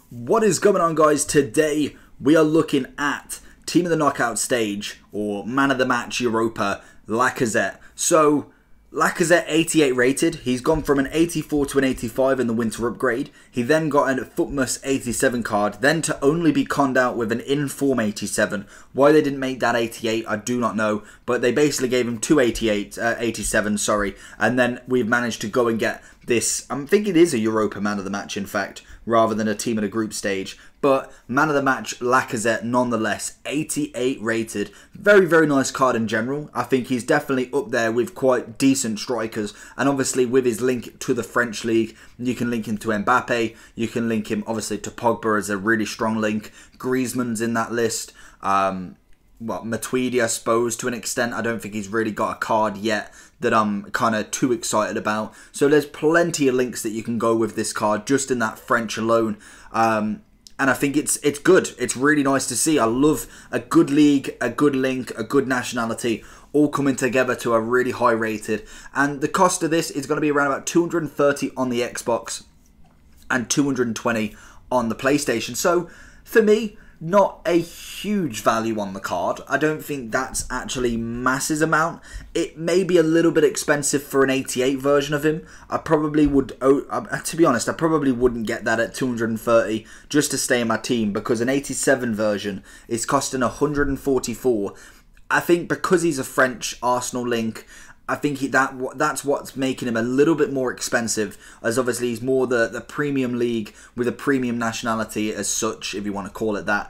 What is going on, guys? Today we are looking at Team of the Knockout stage, or Man of the Match Europa, Lacazette. So Lacazette 88 rated. He's gone from an 84 to an 85 in the winter upgrade. He then got a Footmus 87 card, then to only be conned out with an in-form 87. Why they didn't make that 88, I do not know, but they basically gave him two 87, sorry, and then we've managed to go and get this. I think it is a Europa Man of the Match, in fact, rather than a Team of the Group stage. But Man of the Match Lacazette nonetheless, 88 rated. Very, very nice card in general. I think he's definitely up there with quite decent strikers. And obviously with his link to the French League, you can link him to Mbappe. You can link him obviously to Pogba as a really strong link. Griezmann's in that list. Matuidi, I suppose, to an extent. I don't think he's really got a card yet that I'm kind of too excited about. So there's plenty of links that you can go with this card just in that French alone. And I think it's good. It's really nice to see. I love a good league, a good link, a good nationality, all coming together to a really high rated. And the cost of this is going to be around about 230 on the Xbox and 220 on the PlayStation. So for me, not a huge value on the card. I don't think that's actually masses amount. It may be a little bit expensive for an 88 version of him. I probably would, to be honest, I probably wouldn't get that at 230 just to stay in my team, because an 87 version is costing 144. I think because he's a French Arsenal link, I think that's what's making him a little bit more expensive, as obviously he's more the premium league with a premium nationality as such, if you want to call it that.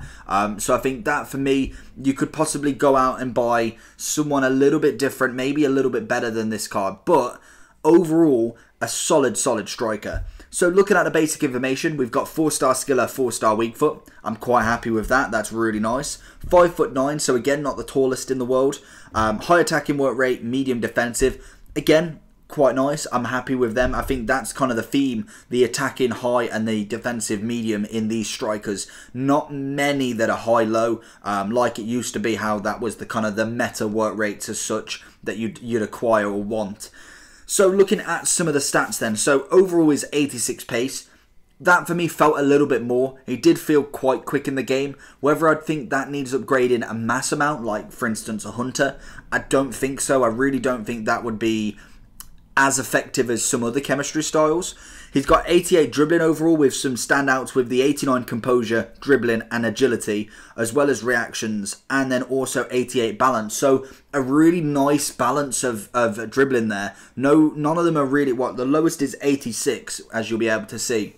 So I think that for me, you could possibly go out and buy someone a little bit different, maybe a little bit better than this card, but overall, a solid striker. So looking at the basic information, we've got 4-star skiller, 4-star weak foot. I'm quite happy with that. That's really nice. 5'9", so again, not the tallest in the world. High attacking work rate, medium defensive. Again, quite nice. I'm happy with them. I think that's kind of the theme, the attacking high and the defensive medium in these strikers. Not many that are high-low, like it used to be, how that was the kind of the meta work rates as such that you'd acquire or want. So looking at some of the stats then, so overall is 86 pace. That for me felt a little bit more. He did feel quite quick in the game. Whether I'd think that needs upgrading a mass amount, like for instance a Hunter, I don't think so. I really don't think that would be as effective as some other chemistry styles. He's got 88 dribbling overall, with some standouts with the 89 composure, dribbling and agility, as well as reactions, and then also 88 balance. So a really nice balance of dribbling there. None of them are really, the lowest is 86, as you'll be able to see.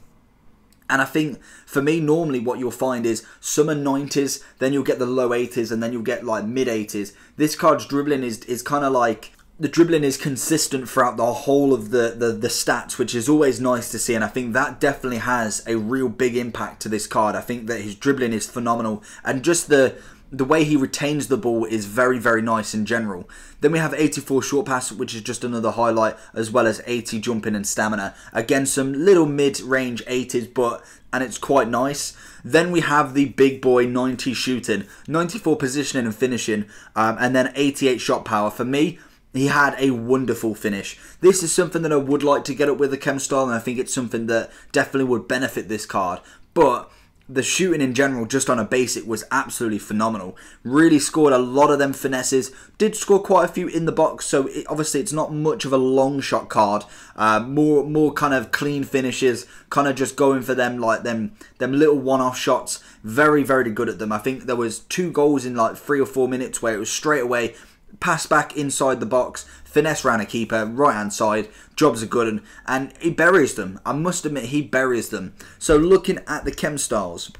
And I think, for me, normally what you'll find is some are 90s, then you'll get the low 80s, and then you'll get like mid 80s. This card's dribbling is kind of like, the dribbling is consistent throughout the whole of the stats, which is always nice to see, and I think that definitely has a real big impact to this card. I think that his dribbling is phenomenal, and just the way he retains the ball is very, very nice in general. Then we have 84 short pass, which is just another highlight, as well as 80 jumping and stamina. Again, some little mid-range 80s, and it's quite nice. Then we have the big boy 90 shooting, 94 positioning and finishing, and then 88 shot power. For me, he had a wonderful finish. This is something that I would like to get up with the chem style, and I think it's something that definitely would benefit this card. But the shooting in general, just on a basic, was absolutely phenomenal. Really scored a lot of them finesses. Did score quite a few in the box, so obviously it's not much of a long shot card. More kind of clean finishes, kind of just going for them, like them little one-off shots. Very, very good at them. I think there was 2 goals in like 3 or 4 minutes where it was straight away, pass back inside the box, finesse round a keeper, right hand side, jobs are good, and he buries them. I must admit, he buries them. So looking at the chem styles,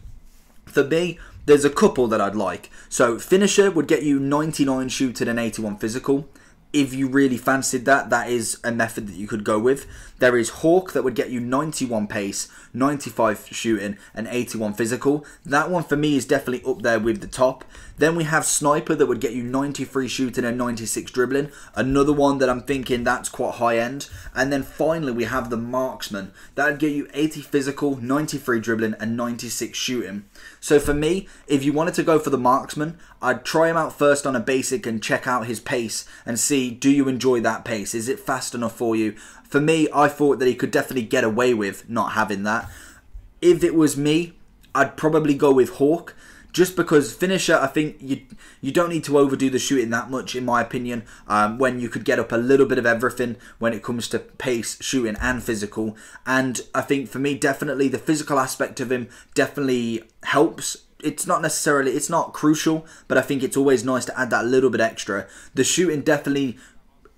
for me, there's a couple that I'd like. So finisher would get you 99 shooting and 81 physical. If you really fancied that, that is a method that you could go with. There is Hawk that would get you 91 pace, 95 shooting and 81 physical. That one for me is definitely up there with the top. Then we have Sniper that would get you 93 shooting and 96 dribbling. Another one that I'm thinking that's quite high end. And then finally we have the Marksman. That would get you 80 physical, 93 dribbling and 96 shooting. So for me, if you wanted to go for the Marksman, I'd try him out first on a basic and check out his pace and see, do you enjoy that pace? Is it fast enough for you? For me, I thought that he could definitely get away with not having that. If it was me, I'd probably go with Hawk. Just because finisher, I think you don't need to overdo the shooting that much, in my opinion, when you could get up a little bit of everything when it comes to pace, shooting and physical. And I think for me, definitely the physical aspect of him definitely helps. It's not crucial, but I think it's always nice to add that little bit extra. The shooting definitely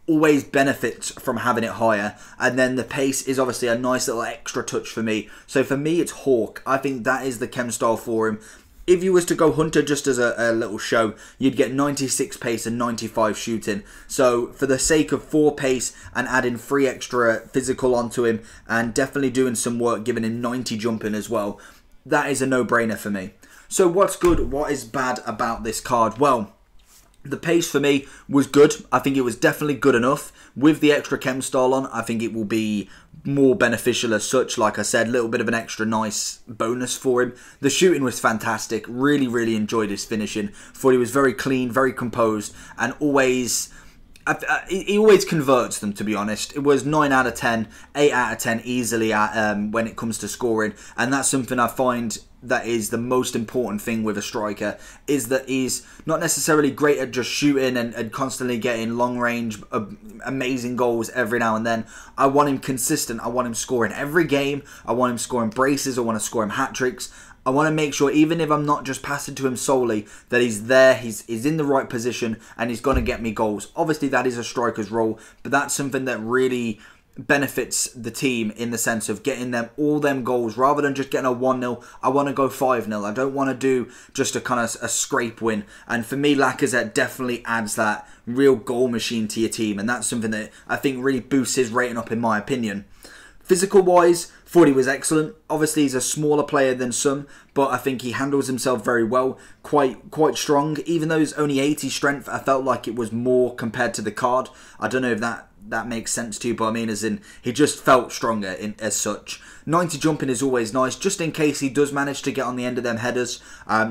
always benefits from having it higher, and then the pace is obviously a nice little extra touch for me. So for me, it's Hawk. I think that is the chem style for him. If you was to go Hunter just as a little show, you'd get 96 pace and 95 shooting. So for the sake of 4 pace and adding 3 extra physical onto him, and definitely doing some work, giving him 90 jumping as well, that is a no-brainer for me. So what's good, what is bad about this card? Well, the pace for me was good. I think it was definitely good enough. With the extra chem style on, I think it will be more beneficial as such. Like I said, a little bit of an extra nice bonus for him. The shooting was fantastic. Really, really enjoyed his finishing. Thought he was very clean, very composed, and always... he always converts them, to be honest. It was 9 out of 10, 8 out of 10 easily when it comes to scoring. And that's something I find that is the most important thing with a striker, is that he's not necessarily great at just shooting and constantly getting long range, amazing goals every now and then. I want him consistent. I want him scoring every game. I want him scoring braces. I want to score him hat-tricks. I want to make sure, even if I'm not just passing to him solely, that he's there, he's in the right position, and he's going to get me goals. Obviously, that is a striker's role, but that's something that really benefits the team in the sense of getting them all them goals. Rather than just getting a 1-0, I want to go 5-0. I don't want to do just a kind of a scrape win. And for me, Lacazette definitely adds that real goal machine to your team, and that's something that I think really boosts his rating up, in my opinion. Physical-wise, thought he was excellent. Obviously, he's a smaller player than some, but I think he handles himself very well. Quite strong. Even though he's only 80 strength, I felt like it was more compared to the card. I don't know if that makes sense to you, but I mean, as in, he just felt stronger as such. 90 jumping is always nice, just in case he does manage to get on the end of them headers.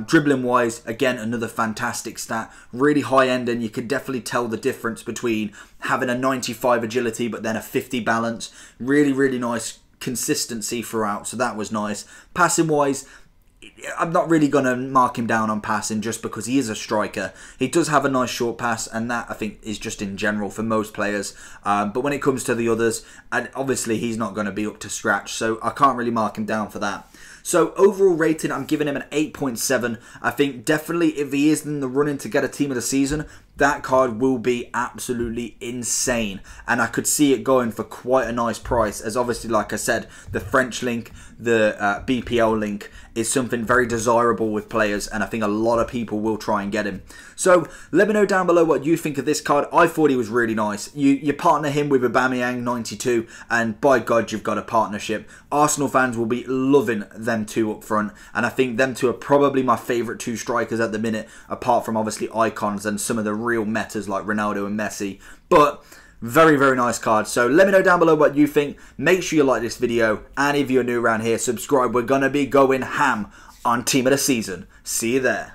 Dribbling wise, again, another fantastic stat. Really high end, and you can definitely tell the difference between having a 95 agility but then a 50 balance. Really, really nice consistency throughout, so that was nice. Passing wise, I'm not really going to mark him down on passing just because he is a striker. He does have a nice short pass, and that I think is just in general for most players. But when it comes to the others, and obviously he's not going to be up to scratch, so I can't really mark him down for that. So overall rating, I'm giving him an 8.7. I think definitely if he is in the running to get a team of the season, that card will be absolutely insane. And I could see it going for quite a nice price, as obviously, like I said, the French link, the BPL link is something very desirable with players, and I think a lot of people will try and get him. So let me know down below what you think of this card. I thought he was really nice. You partner him with Aubameyang 92, and by God, you've got a partnership. Arsenal fans will be loving them two up front, and I think them two are probably my favourite two strikers at the minute, apart from obviously icons and some of the real metas like Ronaldo and Messi. But very, very nice card. So let me know down below what you think. Make sure you like this video, and if you're new around here, subscribe. We're going to be going ham on Team of the Season. See you there.